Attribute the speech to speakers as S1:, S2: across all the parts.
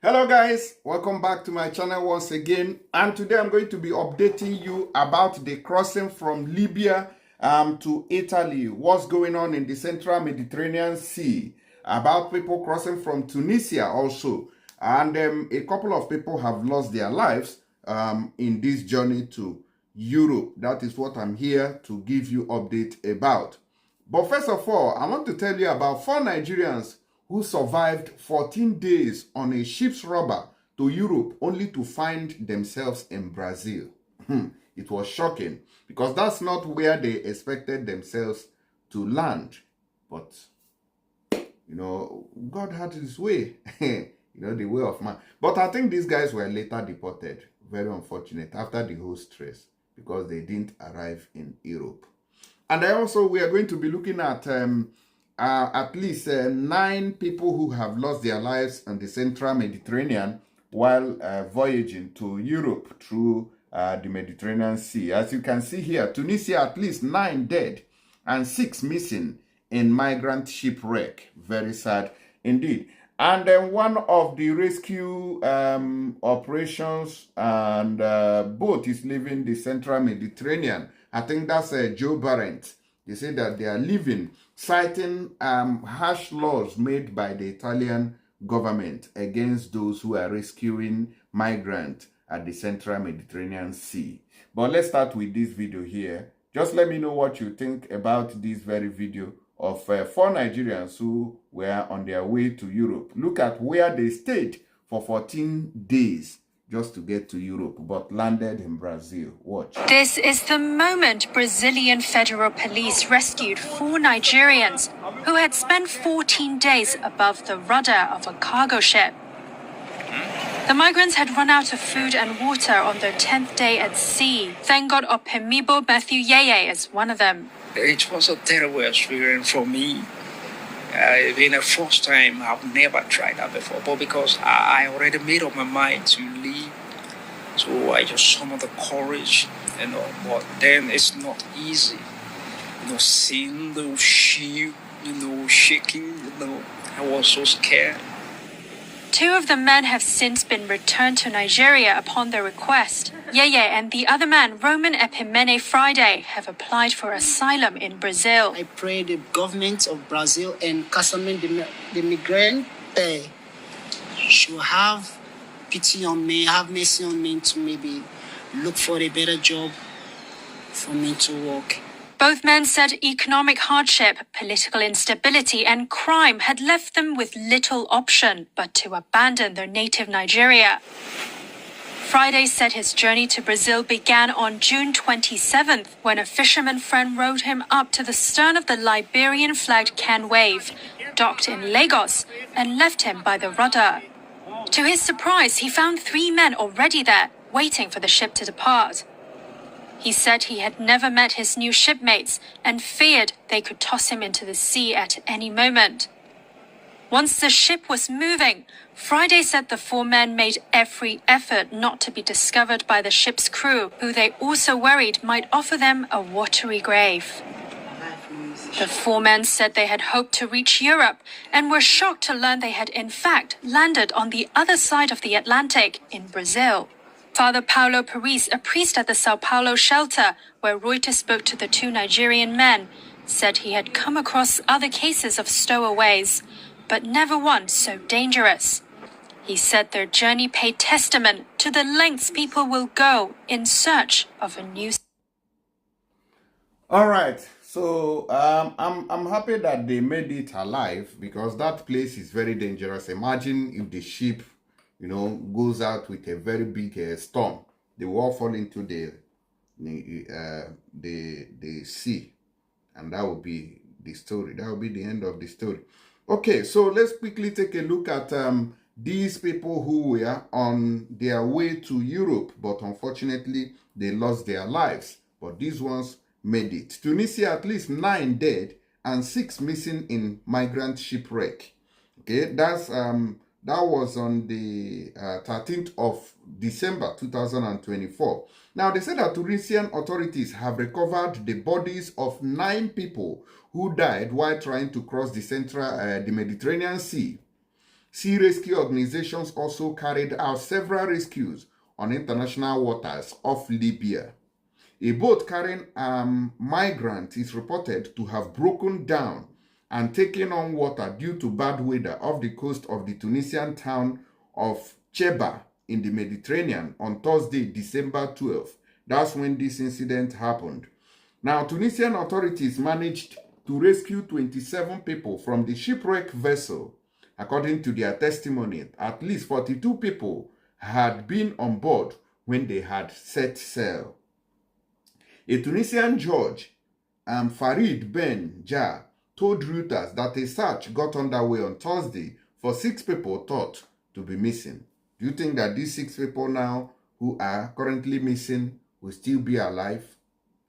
S1: Hello guys, welcome back to my channel once again, and today I'm going to be updating you about the crossing from Libya to Italy, what's going on in the central Mediterranean Sea, about people crossing from Tunisia also, and a couple of people have lost their lives in this journey to Europe. That is what I'm here to give you update about. But first of all, I want to tell you about 4 Nigerians who survived 14 days on a ship's rubber to Europe only to find themselves in Brazil. It was shocking because that's not where they expected themselves to land. But, God had his way, the way of man. But I think these guys were later deported. Very unfortunate after the whole stress because they didn't arrive in Europe. And we are going to be looking at least 9 people who have lost their lives in the central Mediterranean while voyaging to Europe through the Mediterranean Sea. As you can see here, Tunisia, at least 9 dead and 6 missing in migrant shipwreck. Very sad indeed. And then one of the rescue operations and boat is leaving the central Mediterranean. I think that's Joe Barrent. They say that they are leaving, citing harsh laws made by the Italian government against those who are rescuing migrants at the central Mediterranean Sea. But let's start with this video here. Just let me know what you think about this very video of 4 Nigerians who were on their way to Europe. Look at where they stayed for 14 days just to get to Europe, but landed in Brazil. Watch.
S2: This is the moment Brazilian federal police rescued 4 Nigerians who had spent 14 days above the rudder of a cargo ship. The migrants had run out of food and water on their 10th day at sea. Thank God Opemibo Matthew Yeye is one of them.
S3: It was a terrible experience for me. It's been the first time. I've never tried that before, but because I already made up my mind to leave, so I just summoned the courage, but then it's not easy, seeing the ship, shaking, I was so scared.
S2: 2 of the men have since been returned to Nigeria upon their request. Yeye and the other man, Roman Epimene Friday, have applied for asylum in Brazil.
S4: I pray the government of Brazil and Casamento the Migrants should have pity on me, have mercy on me to maybe look for a better job for me to work.
S2: Both men said economic hardship, political instability, and crime had left them with little option but to abandon their native Nigeria. Friday said his journey to Brazil began on June 27th when a fisherman friend rowed him up to the stern of the Liberian-flagged Can Wave, docked in Lagos, and left him by the rudder. To his surprise, he found 3 men already there, waiting for the ship to depart. He said he had never met his new shipmates and feared they could toss him into the sea at any moment. Once the ship was moving, Friday said the 4 men made every effort not to be discovered by the ship's crew, who they also worried might offer them a watery grave. The 4 men said they had hoped to reach Europe and were shocked to learn they had in fact landed on the other side of the Atlantic in Brazil. Father Paulo Paris, a priest at the Sao Paulo shelter, where Reuters spoke to the 2 Nigerian men, said he had come across other cases of stowaways, but never one so dangerous. He said their journey paid testament to the lengths people will go in search of a new.
S1: All right, so I'm happy that they made it alive because that place is very dangerous. Imagine if the ship goes out with a very big storm. They will all fall into the sea, and that will be the story. That will be the end of the story. Okay, so let's quickly take a look at these people who were on their way to Europe, but unfortunately they lost their lives. But these ones made it. Tunisia, at least 9 dead and 6 missing in migrant shipwreck. Okay, that was on the 13th of December 2024. Now, they said that Tunisian authorities have recovered the bodies of 9 people who died while trying to cross the Mediterranean Sea. Sea rescue organizations also carried out several rescues on international waters off Libya. A boat carrying migrants is reported to have broken down and taken on water due to bad weather off the coast of the Tunisian town of Cheba in the Mediterranean on Thursday, December 12th. That's when this incident happened. Now, Tunisian authorities managed to rescue 27 people from the shipwrecked vessel. According to their testimony, at least 42 people had been on board when they had set sail. A Tunisian judge, Farid Ben Jah, told Reuters that a search got underway on Thursday for 6 people thought to be missing. Do you think that these 6 people now who are currently missing will still be alive?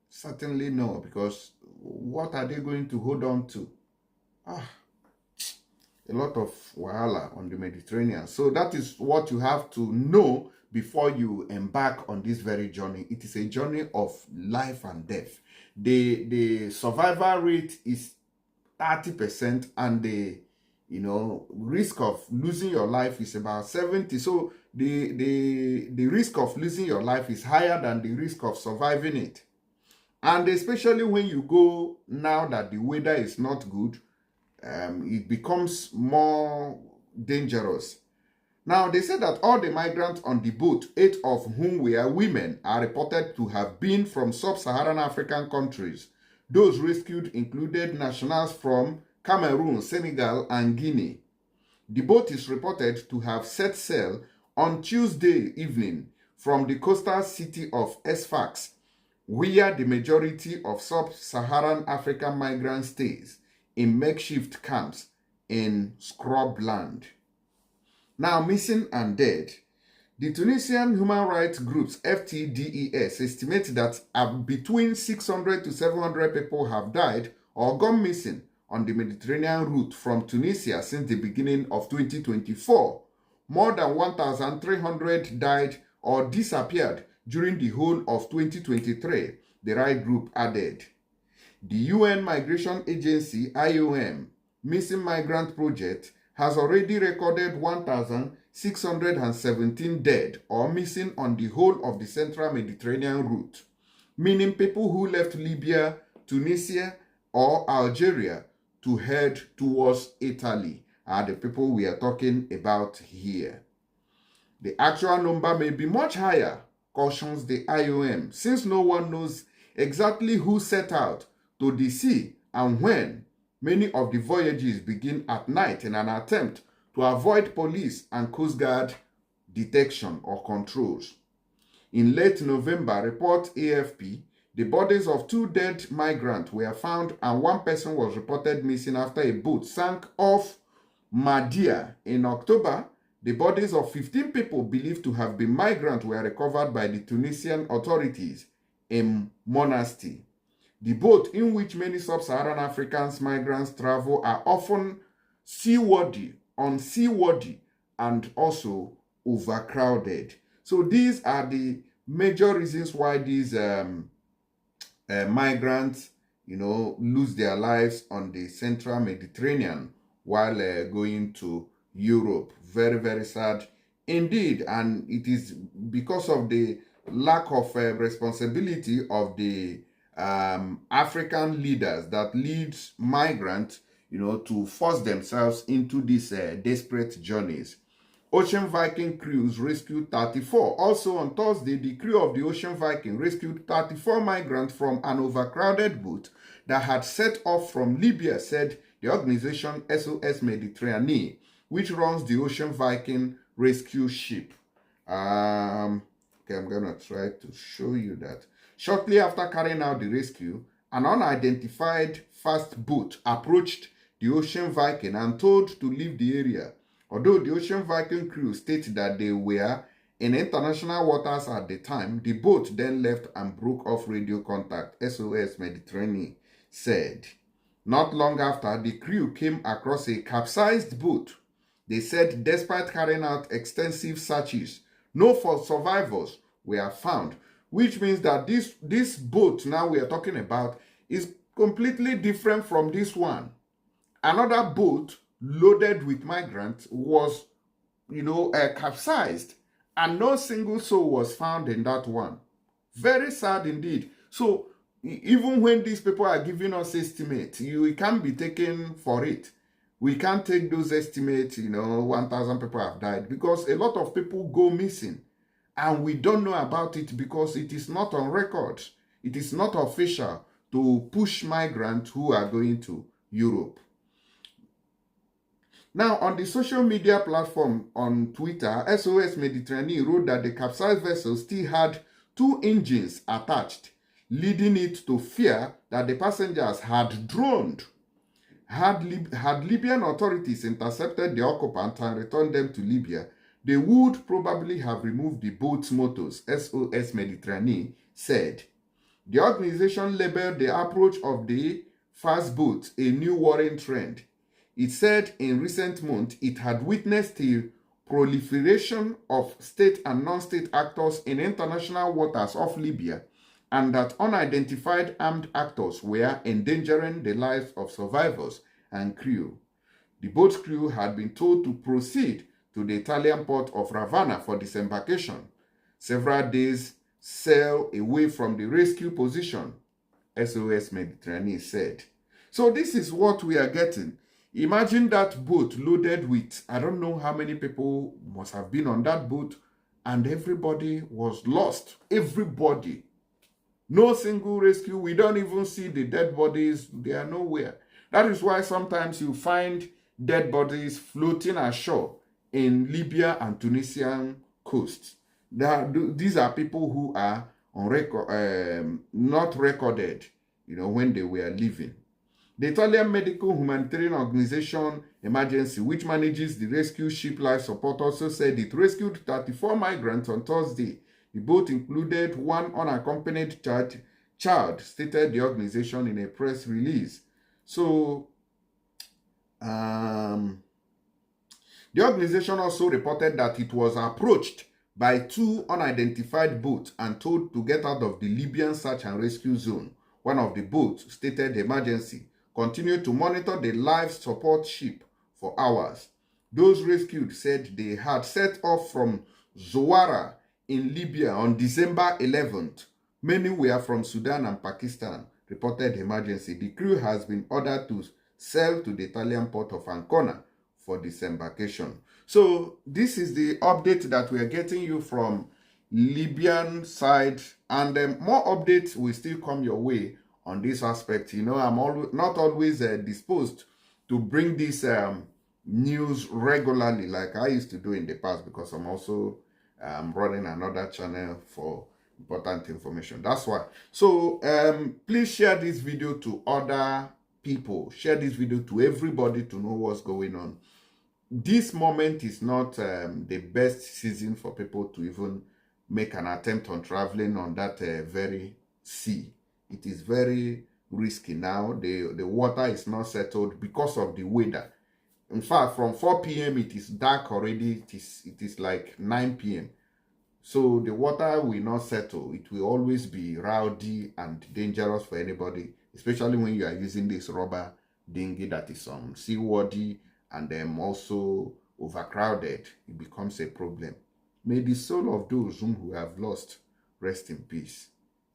S1: Certainly no, because what are they going to hold on to? A lot of wahala on the Mediterranean. So that is what you have to know before you embark on this very journey. It is a journey of life and death. The survival rate is 30%, and the risk of losing your life is about 70. So the risk of losing your life is higher than the risk of surviving it. And especially when you go now that the weather is not good, it becomes more dangerous. Now, they said that all the migrants on the boat, 8 of whom were women, are reported to have been from sub-Saharan African countries. Those rescued included nationals from Cameroon, Senegal, and Guinea. The boat is reported to have set sail on Tuesday evening from the coastal city of Sfax, where the majority of sub-Saharan African migrants stays in makeshift camps in scrubland. Now, missing and dead. The Tunisian human rights groups FTDES estimate that between 600 to 700 people have died or gone missing on the Mediterranean route from Tunisia since the beginning of 2024. More than 1,300 died or disappeared during the whole of 2023, the right group added. The UN Migration Agency, IOM, Missing Migrant Project has already recorded 1,617 dead or missing on the whole of the central Mediterranean route, meaning people who left Libya, Tunisia, or Algeria to head towards Italy are the people we are talking about here. The actual number may be much higher, cautions the IOM, since no one knows exactly who set out to the sea and when. Many of the voyages begin at night in an attempt to avoid police and Coast Guard detection or controls. In late November, report AFP, the bodies of 2 dead migrants were found and 1 person was reported missing after a boat sank off Mahdia. In October, the bodies of 15 people believed to have been migrants were recovered by the Tunisian authorities in Monastir. The boat in which many sub-Saharan African migrants travel are often seaworthy, unseaworthy, and also overcrowded. So these are the major reasons why these migrants, lose their lives on the central Mediterranean while going to Europe. Very, very sad indeed. And it is because of the lack of responsibility of the African leaders that leads migrants, to force themselves into these desperate journeys. Ocean Viking crews rescued 34. Also on Thursday, the crew of the Ocean Viking rescued 34 migrants from an overcrowded boat that had set off from Libya, said the organization SOS Mediterranean, which runs the Ocean Viking rescue ship. Okay, I'm going to try to show you that. Shortly after carrying out the rescue, an unidentified fast boat approached the Ocean Viking and told to leave the area. Although the Ocean Viking crew stated that they were in international waters at the time, the boat then left and broke off radio contact, SOS Mediterranean said. Not long after, the crew came across a capsized boat. They said despite carrying out extensive searches, no survivors were found, which means that this boat now we are talking about is completely different from this one. Another boat loaded with migrants was, capsized, and no single soul was found in that one. Very sad indeed. So even when these people are giving us estimates, we can't be taken for it. We can't take those estimates, 1,000 people have died, because a lot of people go missing and we don't know about it because it is not on record. It is not official to push migrants who are going to Europe. Now, on the social media platform on Twitter, SOS Mediterranean wrote that the capsized vessel still had 2 engines attached, leading it to fear that the passengers had drowned. Had Libyan authorities intercepted the occupants and returned them to Libya, they would probably have removed the boat's motors, SOS Mediterranean said. The organization labeled the approach of the fast boat a new worrying trend. It said in recent months it had witnessed a proliferation of state and non-state actors in international waters off Libya, and that unidentified armed actors were endangering the lives of survivors and crew. The boat's crew had been told to proceed to the Italian port of Ravenna for disembarkation, several days sail away from the rescue position, SOS Mediterranean said. So this is what we are getting. Imagine that boat loaded with, I don't know how many people must have been on that boat, and everybody was lost. Everybody. No single rescue. We don't even see the dead bodies. They are nowhere. That is why sometimes you find dead bodies floating ashore in Libya and Tunisian coasts. These are people who are on record, not recorded, when they were living. The Italian Medical Humanitarian Organization Emergency, which manages the rescue ship life support, also said it rescued 34 migrants on Thursday. The boat included one unaccompanied child, stated the organization in a press release. So, the organization also reported that it was approached by 2 unidentified boats and told to get out of the Libyan search and rescue zone. One of the boats, stated the emergency, continued to monitor the life support ship for hours. Those rescued said they had set off from Zouara in Libya on December 11th. Many were from Sudan and Pakistan, reported the emergency. The crew has been ordered to sail to the Italian port of Ancona for disembarkation. So this is the update that we are getting you from Libyan side, and more updates will still come your way on this aspect. I'm not always disposed to bring this news regularly like I used to do in the past, because I'm also running another channel for important information. That's why. So please share this video to other people. Share this video to everybody to know what's going on. This moment is not the best season for people to even make an attempt on traveling on that very sea. It is very risky now. The water is not settled because of the weather. In fact, from 4 p.m. it is dark already. It is like 9 p.m. So the water will not settle. It will always be rowdy and dangerous for anybody, especially when you are using this rubber dinghy that is seaworthy and also overcrowded. It becomes a problem. May the soul of those whom we have lost rest in peace.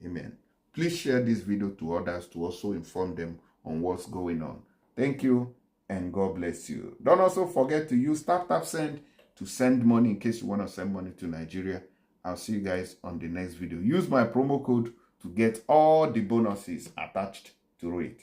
S1: Amen. Please share this video to others to also inform them on what's going on. Thank you, and God bless you. Don't also forget to use tap-tap-send to send money in case you want to send money to Nigeria. I'll see you guys on the next video. Use my promo code to get all the bonuses attached to it.